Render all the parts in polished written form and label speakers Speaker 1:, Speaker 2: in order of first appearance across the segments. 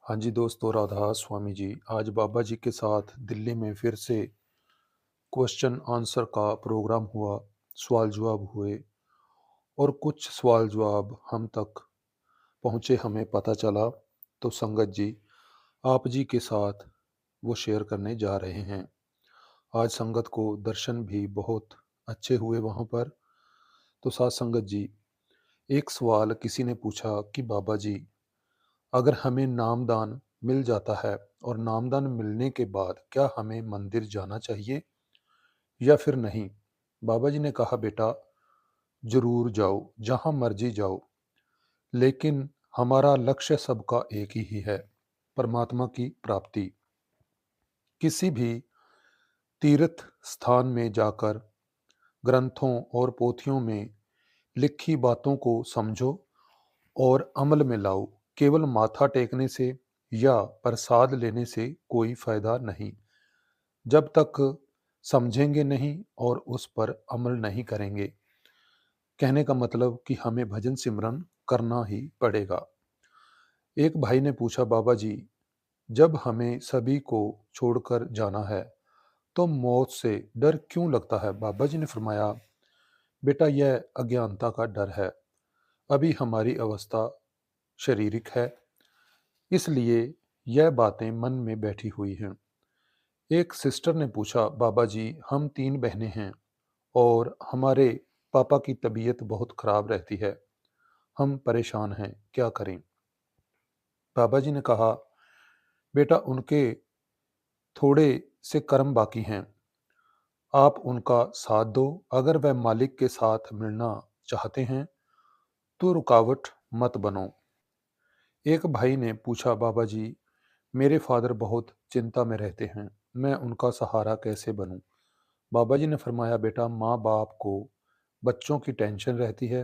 Speaker 1: हाँ जी दोस्तों, राधा स्वामी जी। आज बाबा जी के साथ दिल्ली में फिर से क्वेश्चन आंसर का प्रोग्राम हुआ। सवाल जवाब हुए और कुछ सवाल जवाब हम तक पहुँचे, हमें पता चला। तो संगत जी, आप जी के साथ वो शेयर करने जा रहे हैं। आज संगत को दर्शन भी बहुत अच्छे हुए वहाँ पर। तो साथ संगत जी, एक सवाल किसी ने पूछा कि बाबा जी, अगर हमें नामदान मिल जाता है और नामदान मिलने के बाद क्या हमें मंदिर जाना चाहिए या फिर नहीं? बाबा जी ने कहा, बेटा जरूर जाओ, जहां मर्जी जाओ, लेकिन हमारा लक्ष्य सबका एक ही है, परमात्मा की प्राप्ति। किसी भी तीर्थ स्थान में जाकर ग्रंथों और पोथियों में लिखी बातों को समझो और अमल में लाओ। केवल माथा टेकने से या प्रसाद लेने से कोई फायदा नहीं, जब तक समझेंगे नहीं और उस पर अमल नहीं करेंगे। कहने का मतलब कि हमें भजन सिमरन करना ही पड़ेगा। एक भाई ने पूछा, बाबा जी, जब हमें सभी को छोड़कर जाना है तो मौत से डर क्यों लगता है? बाबा जी ने फरमाया, बेटा यह अज्ञानता का डर है। अभी हमारी अवस्था शारीरिक है, इसलिए यह बातें मन में बैठी हुई हैं। एक सिस्टर ने पूछा, बाबा जी, हम 3 बहनें हैं और हमारे पापा की तबीयत बहुत खराब रहती है। हम परेशान हैं, क्या करें? बाबा जी ने कहा, बेटा उनके थोड़े से कर्म बाकी हैं, आप उनका साथ दो। अगर वह मालिक के साथ मिलना चाहते हैं तो रुकावट मत बनो। एक भाई ने पूछा, बाबा जी, मेरे फादर बहुत चिंता में रहते हैं, मैं उनका सहारा कैसे बनूं? बाबा जी ने फरमाया, बेटा माँ बाप को बच्चों की टेंशन रहती है,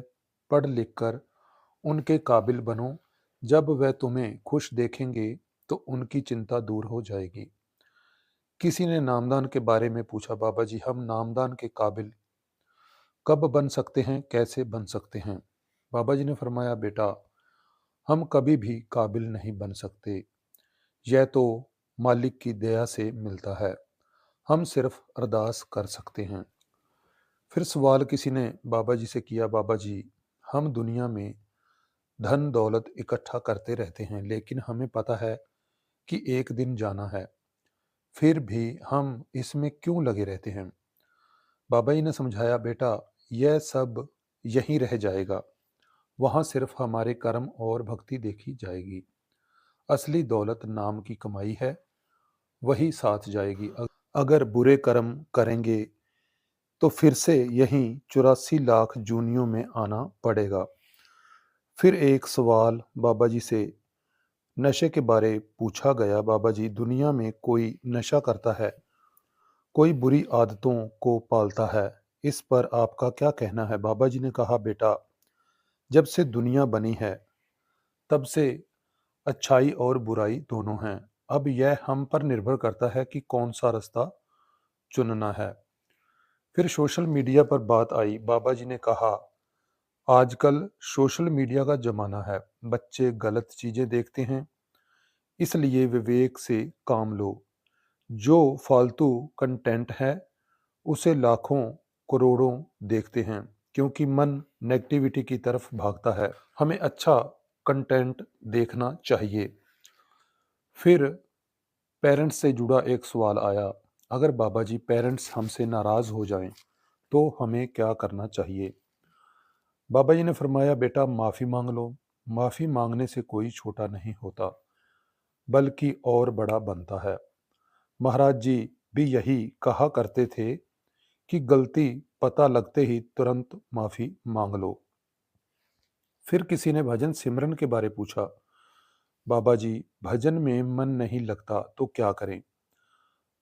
Speaker 1: पढ़ लिख कर उनके काबिल बनो। जब वह तुम्हें खुश देखेंगे तो उनकी चिंता दूर हो जाएगी। किसी ने नामदान के बारे में पूछा, बाबा जी, हम नामदान के काबिल कब बन सकते हैं, कैसे बन सकते हैं? बाबा जी ने फरमाया, बेटा हम कभी भी काबिल नहीं बन सकते, यह तो मालिक की दया से मिलता है। हम सिर्फ अरदास कर सकते हैं। फिर सवाल किसी ने बाबा जी से किया, बाबा जी, हम दुनिया में धन दौलत इकट्ठा करते रहते हैं, लेकिन हमें पता है कि एक दिन जाना है, फिर भी हम इसमें क्यों लगे रहते हैं? बाबा जी ने समझाया, बेटा यह सब यहीं रह जाएगा, वहां सिर्फ हमारे कर्म और भक्ति देखी जाएगी। असली दौलत नाम की कमाई है, वही साथ जाएगी। अगर बुरे कर्म करेंगे तो फिर से यहीं 84 लाख जूनियों में आना पड़ेगा। फिर एक सवाल बाबा जी से नशे के बारे पूछा गया, बाबा जी, दुनिया में कोई नशा करता है, कोई बुरी आदतों को पालता है, इस पर आपका क्या कहना है? बाबा जी ने कहा, बेटा जब से दुनिया बनी है तब से अच्छाई और बुराई दोनों हैं। अब यह हम पर निर्भर करता है कि कौन सा रास्ता चुनना है। फिर सोशल मीडिया पर बात आई। बाबा जी ने कहा, आजकल सोशल मीडिया का जमाना है, बच्चे गलत चीजें देखते हैं, इसलिए विवेक से काम लो। जो फालतू कंटेंट है उसे लाखों करोड़ों देखते हैं, क्योंकि मन नेगेटिविटी की तरफ भागता है। हमें अच्छा कंटेंट देखना चाहिए। फिर पेरेंट्स से जुड़ा एक सवाल आया, अगर बाबा जी पेरेंट्स हमसे नाराज हो जाएं तो हमें क्या करना चाहिए? बाबा जी ने फरमाया, बेटा माफी मांग लो। माफी मांगने से कोई छोटा नहीं होता, बल्कि और बड़ा बनता है। महाराज जी भी यही कहा करते थे कि गलती पता लगते ही तुरंत माफी मांग लो। फिर किसी ने भजन सिमरन के बारे पूछा, बाबा जी भजन में मन नहीं लगता तो क्या करें?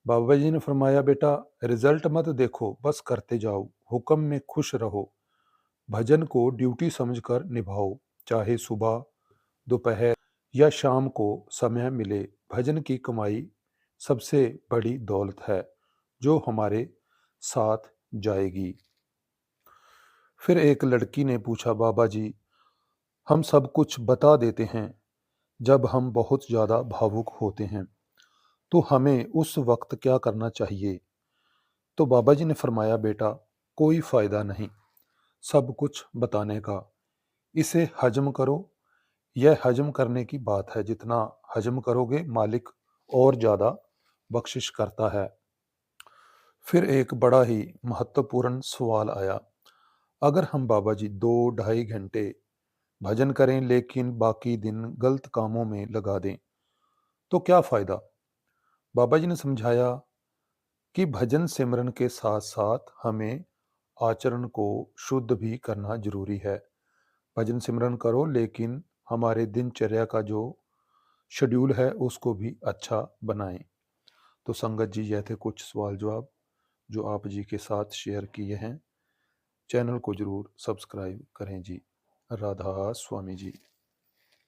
Speaker 1: बाबा जी ने फरमाया, बेटा रिजल्ट मत देखो, बस करते जाओ, हुक्म में खुश रहो। भजन को ड्यूटी समझकर निभाओ, चाहे सुबह, दोपहर या शाम को समय मिले। भजन की कमाई सबसे बड़ी दौलत है जो हमारे साथ जाएगी। फिर एक लड़की ने पूछा, बाबा जी, हम सब कुछ बता देते हैं, जब हम बहुत ज़्यादा भावुक होते हैं, तो हमें उस वक्त क्या करना चाहिए? तो बाबा जी ने फरमाया, बेटा, कोई फ़ायदा नहीं सब कुछ बताने का, इसे हजम करो। यह हजम करने की बात है, जितना हजम करोगे मालिक और ज़्यादा बख्शिश करता है। फिर एक बड़ा ही महत्वपूर्ण सवाल आया, अगर हम बाबा जी 2 ढाई घंटे भजन करें लेकिन बाकी दिन गलत कामों में लगा दें, तो क्या फ़ायदा? बाबा जी ने समझाया कि भजन सिमरन के साथ साथ हमें आचरण को शुद्ध भी करना जरूरी है। भजन सिमरन करो लेकिन हमारे दिनचर्या का जो शेड्यूल है उसको भी अच्छा बनाएं। तो संगत जी, यह थे कुछ सवाल जवाब जो आप जी के साथ शेयर किए हैं। चैनल को जरूर सब्सक्राइब करें जी। राधा स्वामी जी।